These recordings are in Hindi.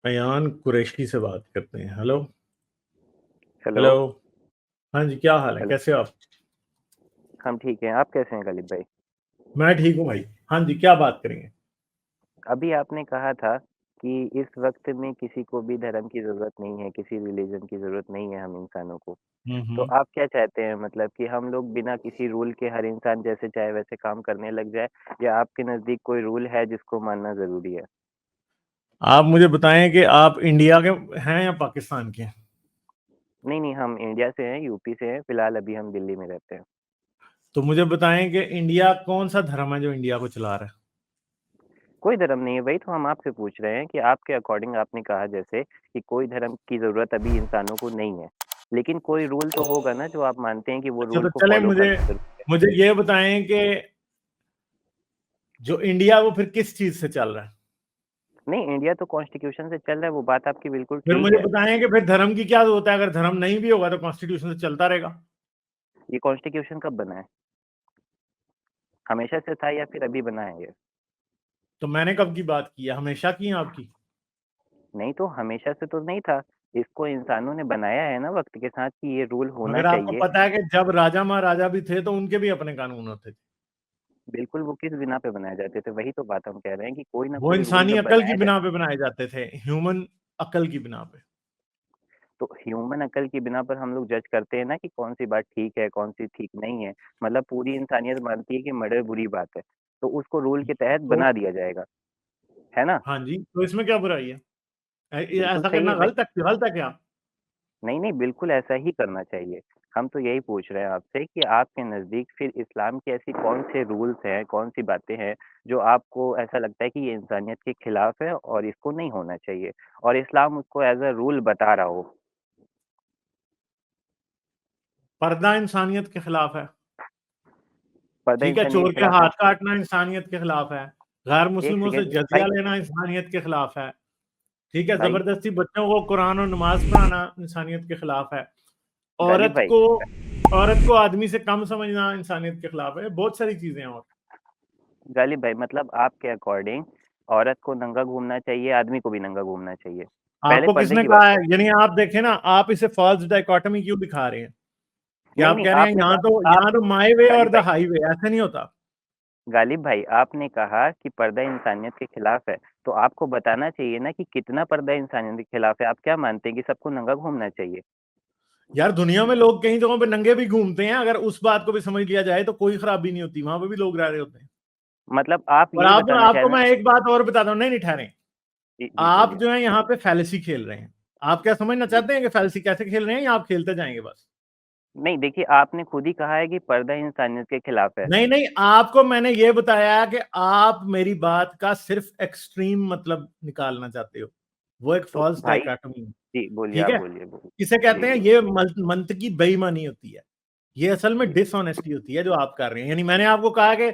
अयान कुरैशी से बात करते हैं। हेलो। हेलो। हेलो। हाँ जी, क्या हाल है, हेलो। कैसे हो आप? हम ठीक हैं, आप कैसे हैं गलीब भाई? मैं ठीक हूँ भाई। हाँ जी, क्या बात करेंगे? अभी आपने कहा था कि इस वक्त में किसी को भी धर्म की ज़रूरत नहीं है, किसी रिलीजन की ज़रूरत नहीं है हम इंसानों को। तो हम्म। आप क्या चाहते हैं, मतलब कि हम लोग बिना किसी रूल के हर इंसान जैसे चाहे वैसे काम करने लग जाए, या आपके नज़दीक कोई रूल है जिसको मानना ज़रूरी है? आप मुझे बताएं कि आप इंडिया के हैं या पाकिस्तान के? नहीं, नहीं, हम इंडिया से हैं, यूपी से हैं, फिलहाल अभी हम दिल्ली में रहते हैं। तो मुझे बताएं कि इंडिया कौन सा धर्म है जो इंडिया को चला रहा है? कोई धर्म नहीं है, वही तो हम आपसे पूछ रहे हैं कि आपके अकॉर्डिंग आपने कहा जैसे कि कोई धर्म की ज़रूरत अभी इंसानों को नहीं है। लेकिन कोई रूल तो होगा ना जो आप मानते हैं कि वो अच्छा, रूल तो को चले फ़ॉलो मुझे करना ज़रूरी है। मुझे ये बताएं कि जो इंडिया वो फिर किस चीज से चल रहा है? नहीं, इंडिया तो कॉन्स्टिट्यूशन से चल रहा है, वो बात आपकी बिल्कुल फिर ठीक मुझे है। बताएं कि फिर धर्म की क्या जरूरत है? अगर धर्म नहीं भी होगा तो कॉन्स्टिट्यूशन से चलता रहेगा। ये कॉन्स्टिट्यूशन कब बना है? हमेशा से था या फिर अभी बना है ये? तो मैंने कब की बात की है? हमेशा की है आपकी? नहीं, तो हमेशा से तो नहीं था। इसको इंसानों ने बनाया है ना वक़्त के साथ कि ये रूल होना मगर आपको चाहिए। पता है कि जब राजा महाराजा भी थे तो उनके भी अपने कानून होते थे। बिल्कुल, वो किस बिना पे बनाए जाते थे, वही तो बात हम कह रहे हैं कि कोई ना वो कोई रूल इंसानी जब अकल की बनाया बिना जाए। पे बनाए जाते थे, ह्यूमन अकल की बिना पे। तो ह्यूमन अकल की बिना पर हम लोग जज करते हैं ना कि कौन-सी बात ठीक है, कौन-सी ठीक नहीं है। मतलब पूरी इंसानियत मानती है कि मर्डर बुरी बात है, तो उसको रूल के तहत तो बना दिया जाएगा, है ना? हाँ जी, तो इसमें क्या बुराई है? बिल्कुल ऐसा सही है करना भाई। गलत है क्या? नहीं, नहीं, बिल्कुल ऐसा ही करना चाहिए। हम तो यही पूछ रहे हैं आपसे कि आपके नज़दीक फिर इस्लाम के ऐसी कौन-से रूल्स हैं, कौन-सी बातें हैं, जो आपको ऐसा लगता है कि ये इंसानियत के खिलाफ है और इसको नहीं होना चाहिए, और इस्लाम उसको एज़ अ रूल बता रहा हो? पर्दा इंसानियत के खिलाफ है। पर्दा ठीक है, इंसानियत चोर के के खिलाफ है? हाथ काटना इंसानियत के खिलाफ है। गैर एक मुस्लिमों से सेकंड जजिया भाई। लेना इंसानियत के खिलाफ है। ठीक है, भाई, जबरदस्ती बच्चों को कुरान और नमाज पढ़ाना इंसानियत के खिलाफ है। गालिब औरत भाई, को औरत को आदमी से कम समझना इंसानियत के खिलाफ है। बहुत सारी चीजें हैं। और गालिब भाई, मतलब आपके अकॉर्डिंग औरत को नंगा घूमना चाहिए, आदमी को भी नंगा घूमना चाहिए। पहले आपको पर्दे किसने की बात कहा है? करें। यानी आप देखें ना, आप इसे फॉल्स डाइकोटमी क्यों दिखा रहे हैं? कि नहीं, आप नहीं, कह रहे हैं आपने आप यहाँ तो माई वे और गालिब द भाई, हाईवे, ऐसे नहीं होता। गालिब भाई, आपने कहा कि पर्दा इंसानियत के खिलाफ है, तो आपको बताना चाहिए ना कि कितना पर्दा इंसानियत के खिलाफ है। आप क्या मानते हैं कि सबको नंगा घूमना चाहिए? यार, दुनिया में लोग कई जगहों पे नंगे भी घूमते हैं। अगर उस बात को भी समझ लिया जाए तो कोई खराबी नहीं होती, वहां पे भी लोग रह रहे होते हैं। मतलब आप और यही आप बताना चाह आपको रहे मैं हैं। एक बात और बताता हूँ। नहीं नहीं, ठहरें। जी, जी, आप बोलिए। जो है यहाँ पे फैलेसी खेल रहे हैं। आप क्या समझना जी। चाहते हैं कि फैलेसी कैसे खेल रहे हैं, या आप खेलते जाएंगे बस? नहीं, देखिए, आपने खुद ही कहा है कि पर्दा इंसानियत के खिलाफ है। नहीं नहीं, आपको मैंने ये बताया कि आप मेरी बात का सिर्फ एक्सट्रीम मतलब निकालना चाहते हो। वो एक तो फॉल्स भाई, डाइकोटमी है। जी, बोलिए, ठीक आप है, बोलिए, बोलिए। इसे कहते जी, हैं, जी, ये मंत्र की बेईमानी होती है। ये असल में जी, डिसऑनेस्टी होती है जो आप कर रहे हैं। यानी मैंने आपको कहा कि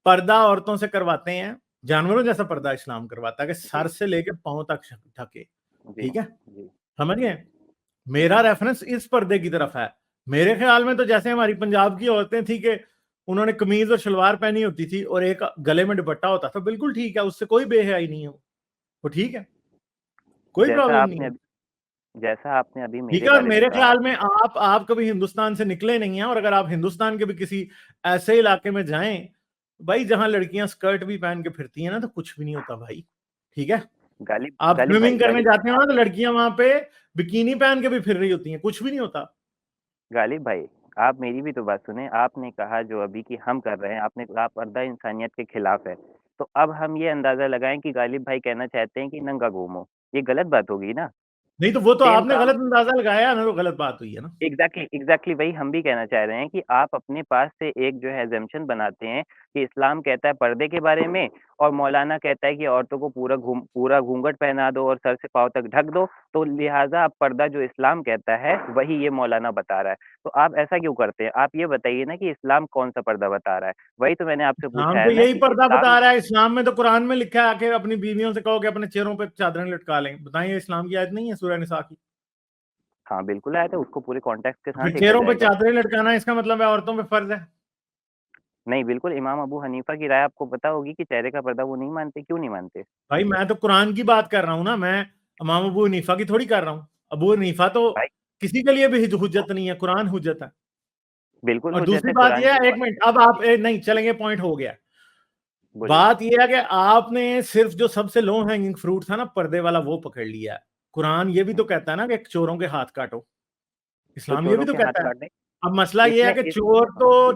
पर्दा औरतों से करवाते हैं, जानवरों जैसा पर्दा इस्लाम करवाता है कि जी, सर से लेके पांव तक ढके। जी, ठीक है, जी, समझ गए? मेरा रेफरेंस इस पर्दे की तरफ है। मेरे ख्याल में तो जैसे हमारी पंजाब की औरतें थी कि उन्होंने कमीज और शलवार पहनी होती थी और एक गले में दुपट्टा होता था, बिल्कुल ठीक है, उससे कोई बेहयाई नहीं है। वो ठीक है, कोई जैसा प्रॉब्लम नहीं आपने है। अभी जैसा आपने अभी ठीक मेरे है, और बारे में मेरे कहा। ख्याल में आप कभी हिंदुस्तान से निकले नहीं हैं, और अगर आप हिंदुस्तान के भी किसी ऐसे इलाके में जाएं भाई जहां लड़कियां स्कर्ट भी पहन के फिरती हैं ना, तो कुछ भी नहीं होता भाई। ठीक है, गालिब आप गालिब भाई, स्विमिंग करने गालिब जाते हो भाई, ना, तो लड़कियां वहां पे बिकिनी पहन के भी फिर रही होती हैं, कुछ भी नहीं होता। गालिब भाई, आप मेरी भी तो बात सुने। आपने कहा जो अभी कि हम कर रहे हैं, आपने कहा पर्दा इंसानियत के खिलाफ है। तो अब हम ये अंदाजा लगाएं कि गालिब भाई कहना चाहते हैं कि नंगा घूमो। ये गलत बात होगी ना? नहीं तो वो तो सेम आपने काम। गलत अंदाजा लगाया ना, तो गलत बात हुई है ना। एग्जैक्टली, एग्जैक्टली, वही हम भी कहना चाह रहे हैं कि आप अपने पास से एक जो है एजम्पशन बनाते हैं कि इस्लाम कहता है पर्दे के बारे में, और मौलाना कहता है कि औरतों को पूरा घूंघट पहना दो और सर से पाँव तक ढक दो। तो लिहाजा अब पर्दा जो इस्लाम कहता है वही ये मौलाना बता रहा है। तो आप ऐसा क्यों करते हैं? आप ये बताइए ना कि इस्लाम कौन सा पर्दा बता रहा है। वही तो मैंने आपसे नाम पूछा तो है ना यही कि पर्दा इस्लाम। बता रहा है। इस्लाम में तो कुरान में लिखा है, आके अपनी बीवियों से कहो कि अपने चेहरों पे चादरें लटका लें। बताइए, इस्लाम की आयत नहीं है सूरह निसा की? हाँ, बिल्कुल आया था, उसको पूरे कॉन्टेक्स्ट के तो साथ फिर देखा चेहरों पे जाएगा। चादरें लटकाना इसका मतलब है औरतों पे फर्ज है? नहीं, बिल्कुल, इमाम अबू हनीफा की राय आपको पता होगी कि चेहरे का पर्दा वो नहीं मानते। क्यों नहीं मानते? भाई मैं तो कुरान की बात कर रहा हूँ ना। मैं इमाम अबू हनीफा की थोड़ी कर रहा हूँ। अबू हनीफा तो भाई किसी के लिए भी हुज्जत नहीं है, कुरान हुज्जत है। बिल्कुल और हुज्जत दूसरी है बात कुरान यह की। है, एक मिनट, अब आप नहीं चलेंगे, पॉइंट हो गया। बोलिए। बात यह है कि आपने सिर्फ जो सबसे लो हैंगिंग फ्रूट था ना पर्दे वाला, वो पकड़ लिया है। कुरान ये भी तो कहता है ना कि चोरों के हाथ काटो, तो इस्लाम ये भी चोरों तो के हाथ कहता है। काटने अब मसला ये है इसमें कि इस जी,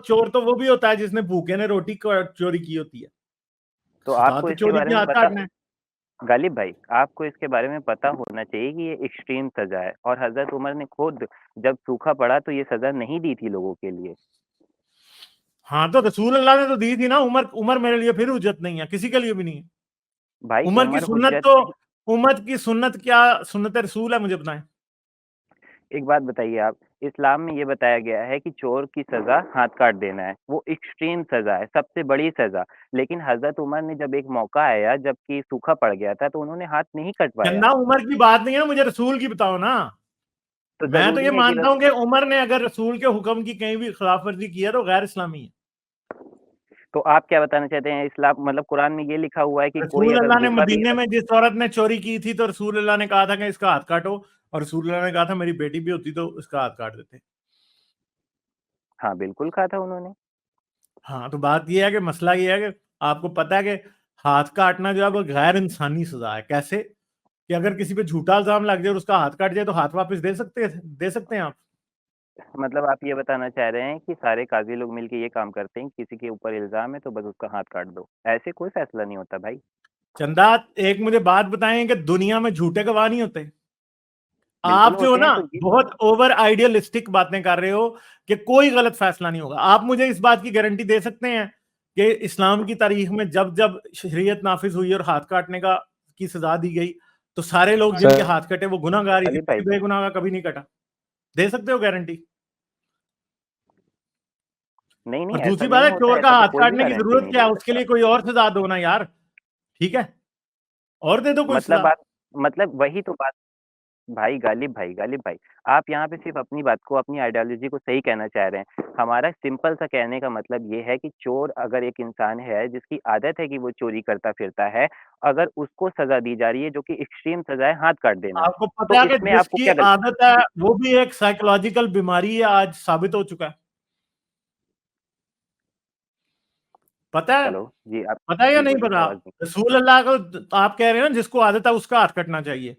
चोर तो वो भी होता है जिसने भूखे ने रोटी चोरी की होती है। तो सजा आपको तो इसके चोरी बारे की में हाथ पता, काटना है। गालिब भाई आपको इसके बारे में पता होना चाहिए कि ये एक्सट्रीम सजा है, और हजरत उमर ने खुद जब सूखा पड़ा तो ये सजा नहीं दी थी लोगों के लिए। हाँ तो रसूल अल्लाह ने तो दी थी ना। उमर उमर मेरे लिए फिर हुज्जत नहीं है, किसी के लिए भी नहीं है। भाई उमर की उमर सुन्नत हुज्जत तो, नहीं। उम्मत की सुन्नत क्या, सुन्नत रसूल है, मुझे बताएं। एक बात बताइए आप, इस्लाम में ये बताया गया है कि चोर की सजा हाथ काट देना है, वो एक्सट्रीम सजा है, सबसे बड़ी सजा। लेकिन हजरत उमर ने जब एक मौका आया जबकि सूखा पड़ गया था तो उन्होंने हाथ नहीं कटवाया। चंदा उमर की बात नहीं है, मुझे रसूल की बताओ ना। तो मैं तो जरूरी ये है कि मानता हूं कि उमर ने अगर रसूल के हुक्म की कहीं भी खिलाफ वर्जी की है तो गैर इस्लामी है। तो आप क्या बताना चाहते हैं, इस्लाम मतलब कुरान में ये लिखा हुआ है कि कोई रसूल अगर अल्लाह ने भूखा भी मदीने है। में जिस औरत ने चोरी की थी तो रसूल अल्लाह ने कहा था कि इसका हाथ काटो, और रसूल अल्लाह ने कहा था मेरी बेटी भी होती तो इसका हाथ काट देते। हाँ बिल्कुल कहा था उन्होंने। हाँ तो बात यह है कि मसला ये है कि आपको पता है कि हाथ काटना जो है वो गैर इंसानी सजा है। कैसे कि अगर किसी पे झूठा इल्जाम लग जाए और उसका हाथ काट जाए तो हाथ वापस दे सकते हैं आप। मतलब आप ये बताना चाह रहे हैं कि सारे काजी लोग मिलके ये काम करते हैं, किसी के ऊपर इल्जाम है तो बस उसका हाथ काट दो, ऐसे कोई फैसला नहीं होता भाई। चंदा, एक मुझे बात बताएं कि दुनिया में झूठे गवाह नहीं होते। बिल्कुल आप जो हो होते ना हैं तो ये। बहुत ओवर आइडियलिस्टिक बातें कर रहे हो कि कोई गलत फैसला नहीं होगा। आप मुझे इस बात की गारंटी दे सकते हैं कि इस्लाम की तारीख में जब जब शरीयत नाफिज हुई और हाथ काटने का की सजा दी गई तो सारे लोग जिनके हाथ कटे वो गुनाहगार ही थे, गालिब भाई किसी बेगुनाह का कभी नहीं कटा। दे सकते हो गारंटी? नहीं नहीं, और ऐसा दूसरी बात नहीं है, होता, चोर का ऐसा तो हाथ कोई भी काटने की गारंटी जरूरत नहीं क्या दे है? उसके सकता। लिए कोई और सजा दो ना यार। ठीक है, और दे दो कोई मतलब सजा। बात, मतलब वही तो बात। भाई गालिब भाई, गालिब भाई, आप यहाँ पे सिर्फ अपनी बात को, अपनी आइडियोलॉजी को सही कहना चाह रहे हैं। हमारा सिंपल सा कहने का मतलब ये है कि चोर अगर एक इंसान है जिसकी आदत है कि वो चोरी करता फिरता है, अगर उसको सजा दी जा रही है जो कि एक्सट्रीम सजा है हाथ काट देना, आपको तो पता है कि इसमें आपको जिसकी क्या आदत है जी। वो भी एक साइकोलॉजिकल बीमारी है, आज साबित हो चुका है। पता है? चलो जी आप। पता है या जी नहीं बोलिए, पता? आवाज नहीं। रसूल अल्लाह को आप कह रहे हैं ना जिसको आदत है उसका हाथ कटना चाहिए।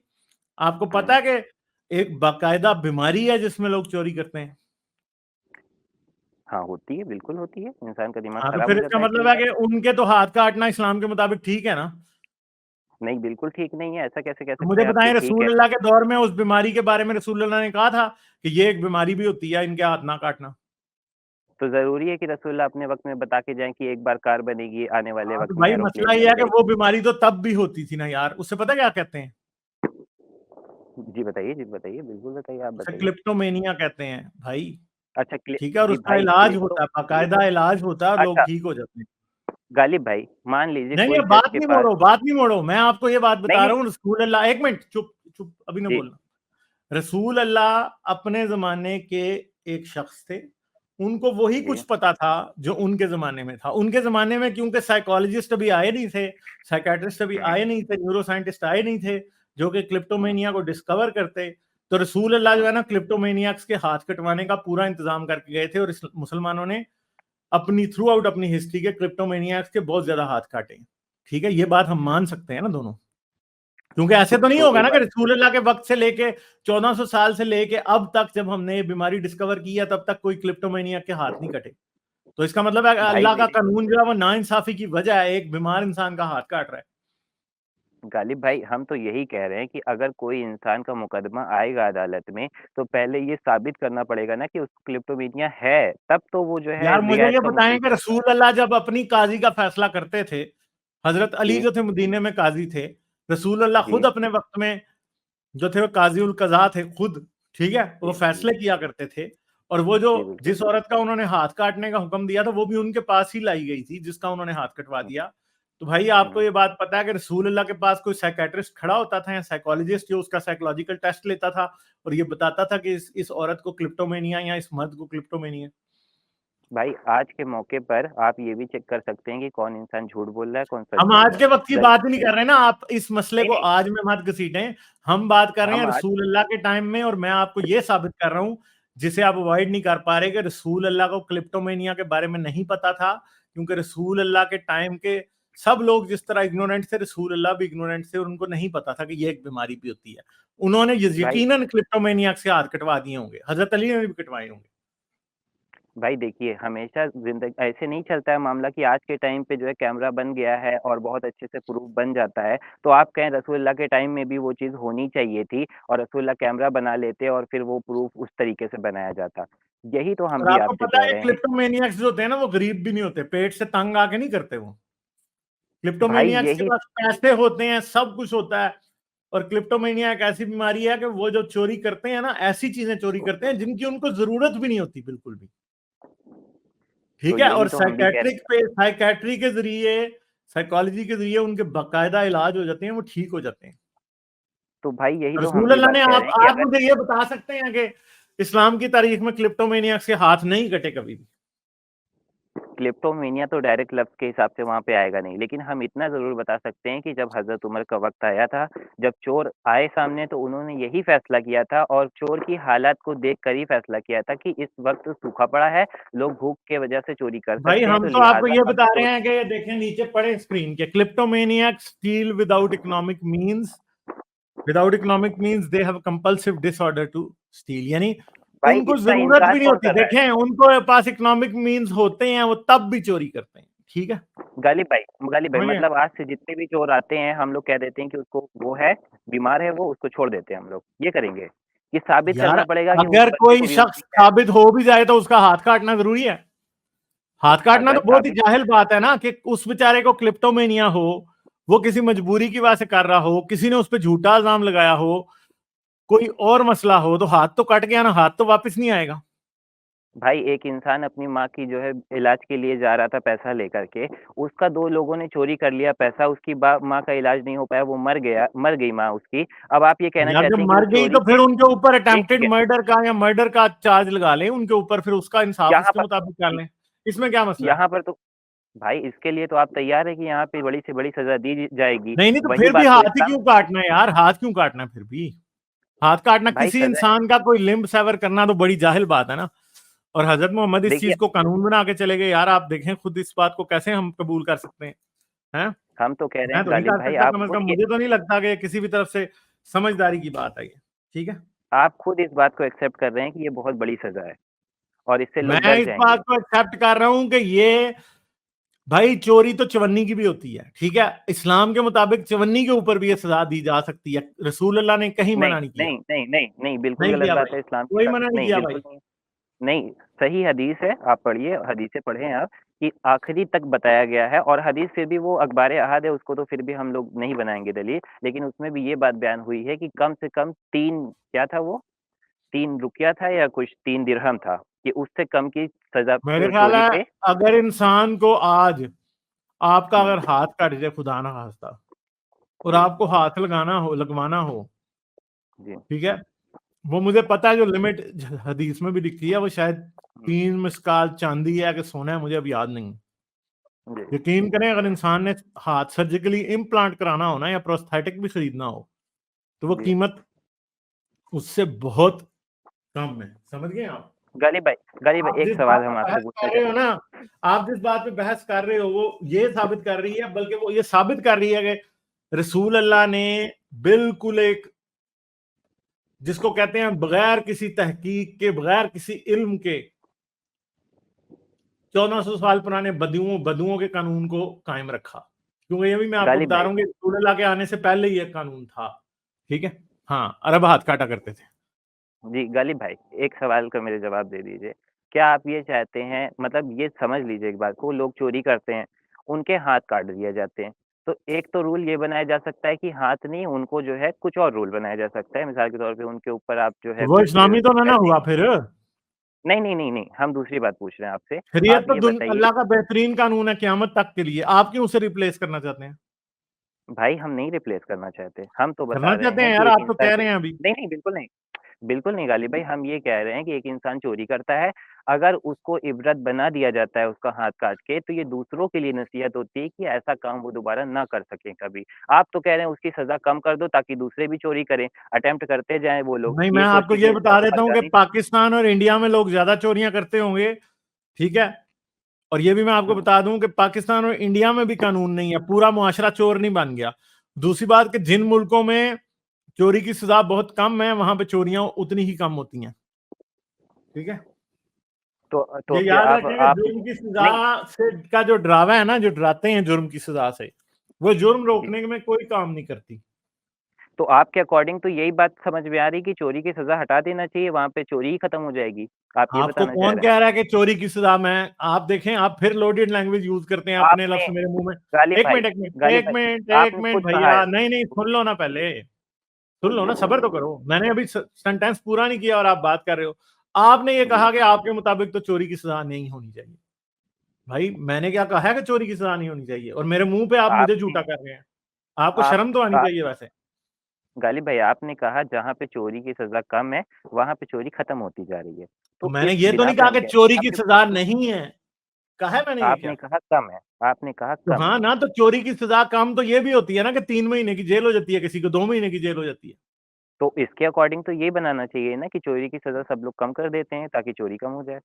आपको पता हम्म। है कि एक बाकायदा बीमारी है जिसमें लोग चोरी करते हैं। हाँ होती है, बिल्कुल होती है, इंसान का दिमाग हाँ तो खराब फिर हो इसका जाता है कई मतलब है बार। कि उनके तो हाथ काटना इस्लाम के मुताबिक ठीक है ना। नहीं बिल्कुल ठीक नहीं है, ऐसा कैसे कह तो सकते मुझे हैं आप कि बताएं, ठीक रसूल है। अल्लाह के दौर में उस बीमारी के बारे में रसूल अल्लाह ने कहा था कि ये एक बीमारी भी होती है इनके हाथ ना काटना? तो ज़रूरी है कि रसूलुल्लाह अपने वक़्त में बता के जाएँ कि एक बार कार बनेगी, आने वाले हाँ तो वक़्त में भाई मसला एरोप्लेन ये बन है कि जाएगी। वो बीमारी तो तब भी होती थी ना यार। उससे पता क्या कहते हैं? जी बताइए, बिल्कुल बताइए, आप उसे बताइए। क्लिप्टोमेनिया कहते हैं भाई। अच्छा क्लि ठीक है, और जी उसका भाई इलाज क्लिप्टो होता है, जी, बाकायदा इलाज होता है और लोग अच्छा ठीक हो जाते हैं। गालिब भाई, मान लीजिए नहीं कोई नहीं, जज के पास। बात नहीं मोड़ो, मैं आपको ये बात नहीं, बता नहीं। रहा हूँ। रसूल अल्लाह, एक मिनट चुप चुप, अभी ना जी, बोलना। रसूल अल्लाह अपने जमाने के एक शख्स थे, उनको वही जी, कुछ पता था जो उनके जमाने में था। उनके जमाने में क्योंकि साइकोलॉजिस्ट अभी आए नहीं थे, साइकेट्रिस्ट अभी हुँ, आए नहीं थे, न्यूरो साइंटिस्ट आए नहीं थे जो कि हुँ, क्लिप्टोमेनिया को डिस्कवर करते। तो रसूल अल्लाह जो हुँ, है ना क्लिप्टोमेनियाक्स के हाथ कटवाने का पूरा इंतजाम करके गए थे, और मुसलमानों ने अपनी थ्रू आउट अपनी हिस्ट्री के क्रिप्टोमेनियाक्स के बहुत ज्यादा हाथ काटे। ठीक है, ये बात हम मान सकते हैं ना दोनों। क्योंकि ऐसे तो नहीं होगा एक ना कि बात। रसूल अल्लाह के वक्त से लेके 1400 साल से लेके अब तक जब हमने ये बीमारी डिस्कवर की है तब तक कोई क्लिप्टोमेनिया के हाथ नहीं कटे। तो इसका मतलब है कि भाई अल्लाह का मेरे कानून जो है वो नाइंसाफी की वजह है, एक बीमार इंसान का हाथ काट रहा है। गालिब भाई, हम तो यही कह रहे हैं कि अगर कोई इंसान का मुकदमा आएगा अदालत में, तो पहले ये साबित करना पड़ेगा ना कि उसको क्लिप्टोमेनिया है, तब तो वो जो है यार मुझे रियायत ये का बताएं मुकल्लफ कि होगा। रसूल अल्लाह जब अपनी काजी का फैसला करते थे, हजरत अली जी, जो थे मदीने में काजी थे, रसूल अल्लाह खुद जी, अपने वक्त में जो थे वो काजी उल कजा थे खुद। ठीक है, वो जी, जी, फैसले किया जी, करते थे। और वो जो जी, बिल्कुल। जिस औरत का उन्होंने हाथ काटने का हुक्म दिया था वो भी उनके पास ही लाई गई थी जिसका उन्होंने हाथ कटवा हुँ, दिया। तो भाई आपको हुँ। ये बात पता है कि रसूल अल्लाह के पास कोई साइकेट्रिस्ट खड़ा होता था या साइकोलॉजिस्ट जो उसका साइकोलॉजिकल टेस्ट लेता था और ये बताता था कि इस औरत को क्लिप्टोमेनिया या इस मर्द को क्लिप्टोमेनिया? भाई आज के मौके पर आप ये भी चेक कर सकते हैं कि कौन इंसान झूठ बोल रहा है, कौन सच हम बोल आज रहा के है। वक्त की बात ही नहीं कर रहे ना, आप इस मसले नहीं, को नहीं, आज में मत घसीटें। हम बात कर रहे हैं हम आज रसूल अल्लाह के टाइम में, और मैं आपको ये साबित कर रहा हूं जिसे आप अवॉइड नहीं कर पा रहे कि रसूल अल्लाह को क्लिप्टोमेनिया के बारे में नहीं पता था, क्योंकि रसूल अल्लाह के टाइम के सब लोग जिस तरह इग्नोरेंट थे, रसूल अल्लाह भी इग्नोरेंट थे, और उनको नहीं पता था कि ये एक बीमारी भी होती है। उन्होंने भाई यकीनन क्लिप्टोमेनिया से हाथ कटवा दिए होंगे, हजरत अली ने भी कटवाए होंगे। भाई देखिए, हमेशा ज़िंदगी ऐसे नहीं चलता है मामला कि आज के टाइम पे जो है कैमरा बन गया है और बहुत अच्छे से प्रूफ बन जाता है। तो आप कहें रसूलुल्लाह के टाइम में भी वो चीज़ होनी चाहिए थी और रसूलुल्लाह कैमरा बना लेते और फिर वो प्रूफ उस तरीके से बनाया जाता। यही तो हम और भी आपको आपसे पता कह है रहे हैं। क्लिप्टोमेनियक्स जो होते हैं ना, वो गरीब भी नहीं होते, पेट से तंग आके नहीं करते वो। भाई क्लिप्टोमेनियक्स के यही पास पैसे होते हैं, सब कुछ होता है। और क्लिप्टोमेनिया एक ऐसी बीमारी है कि वो जो चोरी करते हैं ना, ऐसी चीजें चोरी करते हैं जिनकी उनको जरूरत भी नहीं होती बिल्कुल भी। तो ठीक है। और यही तो हम भी कह रहे साइकेट्री के जरिए, साइकोलॉजी के जरिए उनके बाकायदा इलाज हो जाते हैं, वो ठीक हो जाते हैं। तो भाई यही तो हम रसूल भी अल्लाह बात ने, कह रहे हैं कि आप अगर मुझे ये बता सकते हैं कि इस्लाम की तारीख में क्लिप्टोमेनिया से हाथ नहीं कटे कभी भी? क्लिप्टोमेनिया तो डायरेक्ट लफ्ज़ के हिसाब से वहाँ पे आएगा नहीं, लेकिन हम इतना ज़रूर बता सकते हैं कि जब हज़रत उमर का वक़्त आया था, जब चोर आए सामने तो उन्होंने यही फ़ैसला किया था और चोर की हालात को देखकर ही फ़ैसला किया था कि इस वक़्त सूखा पड़ा है, लोग भूख के वजह से चोरी कर भाई सकते हैं, हम तो तो आपको लिहाज़ा ये अब बता रहे चोर हैं कि ये देखें नीचे पड़े स्क्रीन के, kleptomaniac steal without economic means they have compulsive disorder to steal, यानी भाई उनको इसका जरूरत इनकार भी नहीं कौन होती। कर रहा है? देखें, उनको पास इकोनॉमिक मींस होते हैं, वो तब भी चोरी करते हैं। ठीक है, गालिब भाई समझ गए? मतलब आज से जितने भी चोर आते हैं, हम लोग कह देते हैं कि उसको वो है, बीमार है वो, उसको छोड़ देते हैं हम लोग। ये करेंगे। ये साबित यार, करना पड़ेगा कि उस अगर बंदे कोई को शख्स बीमारी है। साबित हो भी जाए तो उसका हाथ काटना जरूरी है? हाथ काटना तो अगर बहुत ही साबित जाहिल बात है ना, कि उस बेचारे को क्लिप्टोमेनिया हो, वो किसी मजबूरी की वजह से कर रहा हो, किसी ने उस पर झूठा इल्जाम लगाया हो, कोई और मसला हो, तो हाथ तो कट गया ना, हाथ तो वापस नहीं आएगा। भाई एक इंसान अपनी माँ की जो है इलाज के लिए जा रहा था पैसा लेकर के, उसका 2 लोगों ने चोरी कर लिया पैसा, उसकी बा माँ का इलाज नहीं हो पाया, वो मर गई माँ उसकी। अब आप ये कहना यार जब चाहते हैं कि वो मर गई चोरी तो फिर से उनके ऊपर एक अटेम्प्टेड सेकंड, मर्डर का या मर्डर का चार्ज लगा लें उनके ऊपर, फिर उसका इंसाफ यहाँ उसके मुताबिक कर पर लें। इसमें क्या मसला है? यहाँ पर तो भाई इसके लिए तो आप तैयार हैं कि यहाँ पे बड़ी से बड़ी सज़ा दी जाएगी। नहीं नहीं, तो वही फिर भी बात तो हाथ ही इस्लाम क्यों काटना है यार? हाथ क्यों काटना है फिर भी? हाथ काटना, भाई किसी सज़ा इंसान का कोई लिम्ब सेवर करना तो बड़ी जाहिल बात है ना। और हजरत मोहम्मद इस देखिए, चीज को कानून बना के चले गए यार। आप देखें खुद, इस बात को कैसे हम कबूल कर सकते हैं? हैं? हम तो कह रहे मैं हैं तो नहीं गालिब कर भाई सकता, आप कम से खुद कम ये मुझे तो नहीं लगता कि किसी भी तरफ से समझदारी की बात है ये। ठीक है, आप खुद इस बात को एक्सेप्ट कर रहे हैं कि ये बहुत बड़ी सज़ा है और इससे मैं लोग डर इस जाएँगे। बात को एक्सेप्ट कर रहा हूं कि ये, भाई चोरी तो चवन्नी की भी होती है, ठीक है। इस्लाम के मुताबिक चवन्नी के ऊपर भी ये सजा दी जा सकती है, रसूल अल्लाह ने कहीं नहीं, मना नहीं किया। नहीं, नहीं, नहीं, नहीं, बिल्कुल नहीं गलत किया बात भाई, है इस्लाम के कोई साथ मना नहीं नहीं, किया भाई। बिल्कुल नहीं। नहीं, सही हदीस है, आप पढ़िए, हदीसें पढ़ें आप कि आखिरी तक बताया गया है और हदीस फिर भी वो अखबार अहाद है, उसको तो फिर भी हम लोग नहीं बनाएँगे दलील, लेकिन उसमें भी ये बात बयान हुई है कि कम से कम 3 क्या था वो? 3 रुपया था या कुछ 3 दिरहम था, कि उससे कम की सज़ा मेरे ख्याल चोरी है, पे अगर इंसान को आज आपका हुँ, अगर हाथ कट जाए खुदा ना खास्ता, और जी, आपको हाथ लगवाना हो, जी, ठीक है, वो मुझे पता है जो लिमिट हदीस में भी दिखती है, वो शायद हुँ, 3 मिस्काल चांदी है कि सोना है, मुझे अब याद नहीं। जी, यकीन करें, अगर इंसान ने हाथ सर्जिकली इम्प्लांट कराना हो ना, या प्रोस्थेटिक भी खरीदना हो, तो वो जी। कीमत उससे बहुत कम है। समझ गए आप? गालिब आप भाई एक जिस बात सवाल हम पर आपसे बहस पूछना कर रहे हो चाहेंगे। ना, आप जिस बात पे बहस कर रहे हो, वो ये साबित कर रही है, बल्कि वो ये साबित कर रही है कि रसूल अल्लाह ने बिल्कुल एक, जिसको कहते हैं बगैर किसी तहकीक के, बगैर किसी इल्म के, 1400 साल पुराने बदुओं के कानून को कायम रखा। क्योंकि ये भी मैं आपको गालिब बता भाई रहा हूँ कि रसूल अल्लाह के आने से पहले ही एक कानून था। ठीक है, हाँ, अरब हाथ काटा करते थे। जी, गालिब भाई, एक सवाल का मेरे जवाब दे दीजिए। क्या आप ये चाहते हैं मतलब ये समझ लीजिए एक बात को, लोग चोरी करते हैं, उनके हाथ काट दिए जाते हैं। तो एक तो रूल ये बनाया जा सकता है कि हाथ नहीं, उनको जो है कुछ और रूल बनाया जा सकता है। मिसाल के तौर पे उनके ऊपर आप जो तो है वो कुछ इस्लामी तो ना पैसे हुआ फिर? नहीं, नहीं, नहीं, नहीं, हम दूसरी बात पूछ रहे हैं आपसे। शरीयत आप तो ये बताइए अल्लाह का बेहतरीन कानून है क़यामत तक के लिए, आप क्यों उसे रिप्लेस करना चाहते हैं? भाई हम नहीं रिप्लेस करना चाहते, हम तो बता करना रहे चाहते हैं हैं कि यार, एक आप तो इंसान कह को रहे हैं अभी। नहीं, नहीं, बिल्कुल नहीं। बिल्कुल नहीं गालिब भाई, हम ये कह रहे हैं कि एक इंसान चोरी करता है, अगर उसको इबरत बना दिया जाता है उसका हाथ काट के, तो ये दूसरों के लिए नसीहत होती है कि ऐसा काम वो दोबारा ना कर सकें कभी। आप तो कह रहे हैं उसकी सज़ा कम कर दो ताकि दूसरे भी चोरी करें, अटेम्प्ट करते जाएँ वो लोग, नहीं, मैं ये सोच आपको के कि ये इसका बता तो देता हूँ खर्चा कि नहीं। पाकिस्तान और इंडिया में लोग ज्यादा चोरियां करते होंगे, ठीक है। और ये भी मैं आपको हुँ, बता दूं कि पाकिस्तान और इंडिया में भी कानून नहीं है, पूरा मुआशरा चोर नहीं बन गया। दूसरी बात कि जिन मुल्कों में चोरी की सजा बहुत कम है, वहां पे चोरियां उतनी ही कम होती हैं, ठीक है। तो ये फिर याद आप रखें कि आप जुर्म की सजा नहीं, से का जो डरावा है ना, जो डराते हैं जुर्म की सजा से, वो जुर्म जी। रोकने में कोई काम नहीं करती। तो आपके अकॉर्डिंग तो यही बात समझ में आ रही है कि चोरी की सज़ा हटा देना चाहिए, वहाँ पे चोरी ही खत्म हो जाएगी। आप ये आपको बताना चाह कौन रहे हैं? कह रहा है कि चोरी की सजा मैं, आप देखें, आप फिर लोडेड लैंग्वेज यूज करते हैं अपने आपने लफ्ज मेरे मुंह में। गालिब एक भाई मिनट, एक मिनट, गालिब एक भाई, मिनट, एक आपने मिनट खुद कहा है। भैया, नहीं नहीं, सुन लो ना पहले, सुन लो ना, सब्र तो करो, मैंने अभी सेंटेंस पूरा नहीं किया और आप बात कर रहे हो। आपने ये जी। कहा कि आपके मुताबिक तो चोरी की सजा नहीं होनी चाहिए। भाई मैंने क्या कहा है कि चोरी की सजा नहीं होनी चाहिए, और मेरे मुंह पे आप मुझे आपने झूठा कर रहे हैं। आपको आप शर्म तो आनी आप चाहिए वैसे। गालिब भाई, आपने कहा जहाँ पे चोरी की सज़ा कम है, वहाँ पे चोरी खत्म होती जा रही है। तो तो मैंने इस ये तो बिना नहीं पे कहा हम कि कह रहे हैं चोरी कि की आपके सजा नहीं है, कहा है मैंने ये क्या। आपने कहा कम है, आपने कहा तो कम है। हाँ ना, तो चोरी की सजा कम तो ये भी होती है ना कि 3 महीने की जेल हो जाती है, किसी को 2 महीने की जेल हो जाती है। तो इसके अकॉर्डिंग तो ये बनाना चाहिए ना कि चोरी की सज़ा सब लोग कम कर देते हैं ताकि चोरी कम हो जाए।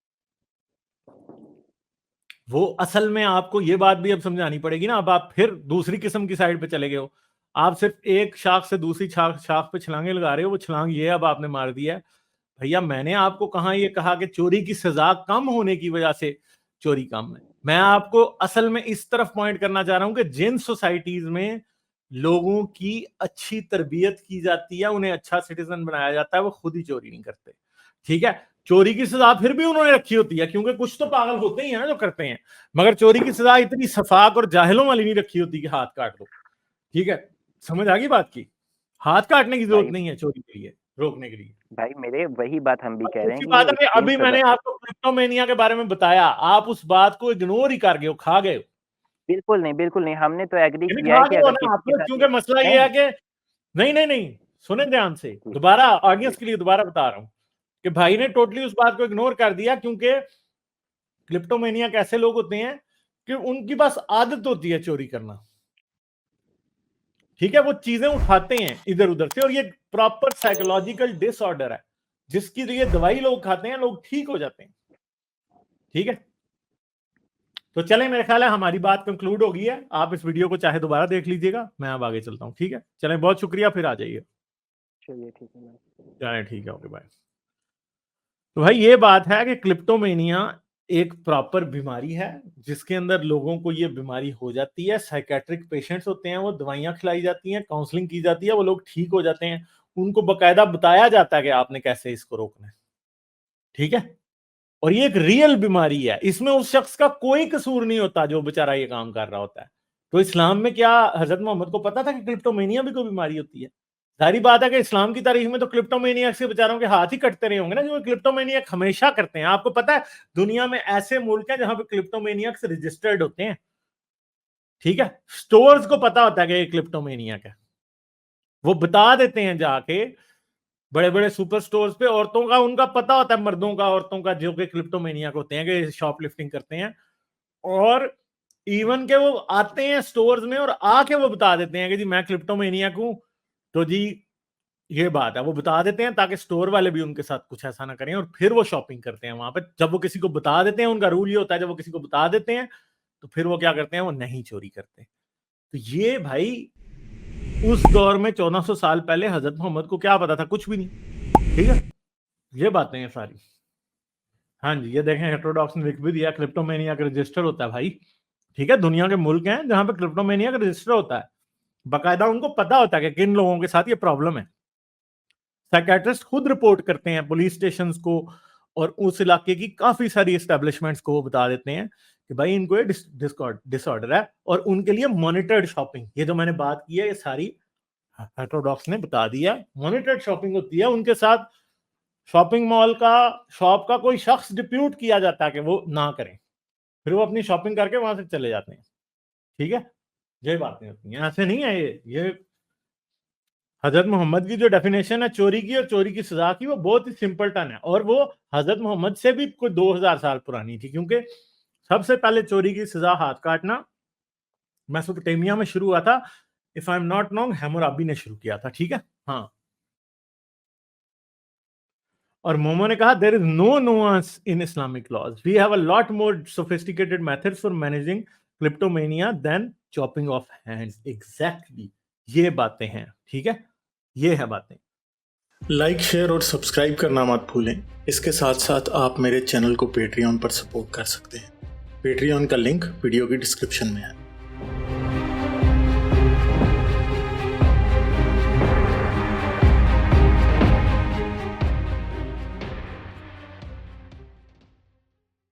वो असल में आपको ये बात भी अब समझानी पड़ेगी ना, अब आप फिर दूसरी किस्म की साइड पे चले गए हो। आप सिर्फ एक शाख से दूसरी शाख शाख पे छलांगे लगा रहे हो, वो छलांग ये अब आपने मार दिया है। भैया मैंने आपको कहा, ये कहा कि चोरी की सजा कम होने की वजह से चोरी कम है। मैं आपको असल में इस तरफ पॉइंट करना चाह रहा हूं कि जिन सोसाइटीज में लोगों की अच्छी तरबियत की जाती है, उन्हें अच्छा सिटीजन बनाया जाता है, वो खुद ही चोरी नहीं करते, ठीक है। चोरी की सजा फिर भी उन्होंने रखी होती है, क्योंकि कुछ तो पागल होते ही है ना जो करते हैं। मगर चोरी की सजा इतनी सफाक और जाहिलों वाली नहीं रखी होती कि हाथ काट दो, ठीक है। समझ आ गई बात की। हाथ काटने की जरूरत भाई नहीं है चोरी के लिए, रोकने के लिए। भाई मेरे वही बात हम भी और कह रहे हैं दूसरी कि बात ये है कि एक्सट्रीम अभी सज़ा। मैंने आपको क्रिप्टोमेनिया के बारे में बताया, आप उस बात को इग्नोर ही कर गए हो, खा गए हो। बिल्कुल नहीं, हमने तो एग्री यानी किया खा है कि गए हो अगर ना किसी के आपको, साथ ये क्योंकि मसला ये है नहीं, कि नहीं नहीं नहीं, सुने ध्यान से, जी, दोबारा जी, ऑडियंस के लिए दोबारा बता रहा हूं कि भाई ने टोटली उस बात को इग्नोर कर दिया, क्योंकि क्रिप्टोमेनिया कैसे लोग होते हैं कि उनकी बस आदत होती है चोरी करना, ठीक है। वो चीजें उठाते हैं इधर उधर से, और ये प्रॉपर साइकोलॉजिकल डिसऑर्डर है, जिसकी लिए दवाई लोग खाते हैं, लोग ठीक हो जाते हैं, ठीक है। तो चले, मेरे ख्याल है हमारी बात कंक्लूड हो गई है। आप इस वीडियो को चाहे दोबारा देख लीजिएगा, मैं अब आगे चलता हूँ, ठीक है। चले, बहुत शुक्रिया, फिर आ जाइए। चलिए ठीक है भाई। चले ठीक है, ओके बाय। तो भाई ये बात है कि क्लिप्टोमेनिया एक प्रॉपर बीमारी है, जिसके अंदर लोगों को ये बीमारी हो जाती है। साइकेट्रिक पेशेंट्स होते हैं, वो दवाइयां खिलाई जाती हैं, काउंसलिंग की जाती है, वो लोग ठीक हो जाते हैं। उनको बकायदा बताया जाता है कि आपने कैसे इसको रोकना है, ठीक है। और ये एक रियल बीमारी है, इसमें उस शख्स का कोई कसूर नहीं होता जो बेचारा ये काम कर रहा होता है। तो इस्लाम में क्या हजरत मोहम्मद को पता था कि क्लिप्टोमेनिया भी कोई बीमारी होती है? सारी बात है कि इस्लाम की तारीख में तो क्लिप्टोमेनिया से बेचारों के हाथ ही कटते रहे होंगे ना, जो क्लिप्टोमेनिया हमेशा करते हैं। आपको पता है दुनिया में ऐसे मुल्क हैं जहां पे क्लिप्टोमेनिया रजिस्टर्ड होते हैं, ठीक है। स्टोर्स को पता होता है कि ये क्लिप्टोमेनिया है, वो बता देते हैं जाके, बड़े बड़े सुपर स्टोर्स पे। औरतों का उनका पता होता है, मर्दों का, औरतों का, जो कि क्लिप्टोमेनिया होते हैं, कि शॉपलिफ्टिंग करते हैं। और इवन के वो आते हैं स्टोर्स में और आके वो बता देते हैं कि जी मैं क्लिप्टोमेनिया हूं। तो जी ये बात है, वो बता देते हैं ताकि स्टोर वाले भी उनके साथ कुछ ऐसा ना करें, और फिर वो शॉपिंग करते हैं वहां पे। जब वो किसी को बता देते हैं, उनका रूल ये होता है, जब वो किसी को बता देते हैं तो फिर वो क्या करते हैं, वो नहीं चोरी करते। तो ये भाई उस दौर में 1400 साल पहले हजरत मोहम्मद को क्या पता था? कुछ भी नहीं, ठीक है। ये बातें हैं सारी। हाँ जी, ये देखें, हेटेरोडॉक्स ने लिख भी दिया, क्रिप्टोमेनिया का रजिस्टर होता है भाई, ठीक है। दुनिया के मुल्क हैं जहां पे क्रिप्टोमेनिया का रजिस्टर होता है, बकायदा उनको पता होता है कि किन लोगों के साथ ये प्रॉब्लम है। साइकेट्रिस्ट खुद रिपोर्ट करते हैं पुलिस स्टेशन को, और उस इलाके की काफी सारी एस्टेब्लिशमेंट्स को वो बता देते हैं कि भाई इनको ये डिसऑर्डर है, और उनके लिए मॉनिटर्ड शॉपिंग, ये जो मैंने बात की है, ये सारी हेटेरोडॉक्स ने बता दिया। मॉनिटर्ड शॉपिंग होती है उनके साथ। शॉपिंग मॉल का, शॉप का कोई शख्स डिप्यूट किया जाता है कि वो ना करें, फिर वो अपनी शॉपिंग करके वहां से चले जाते हैं, ठीक है। ये बातें होती हैं, ऐसे नहीं है ये हजरत मोहम्मद की जो डेफिनेशन है चोरी की और चोरी की सजा की, वो बहुत ही सिंपल टन है, और वो हजरत मोहम्मद से भी कोई 2000 साल पुरानी थी, क्योंकि सबसे पहले चोरी की सजा हाथ काटना मेसोपोटामिया में शुरू हुआ था। If I am not wrong, Hammurabi ने शुरू किया था, ठीक है। हाँ, और मोमो ने कहा there is no nuance in Islamic laws, we have a lot more sophisticated methods for managing kleptomania than chopping off hands. Exactly, ये बातें हैं, ठीक है, ये है बातें। लाइक, शेयर और सब्सक्राइब करना मत भूलें। इसके साथ साथ आप मेरे चैनल को पेट्रियन पर सपोर्ट कर सकते हैं। पेट्रियन का लिंक वीडियो की डिस्क्रिप्शन में है।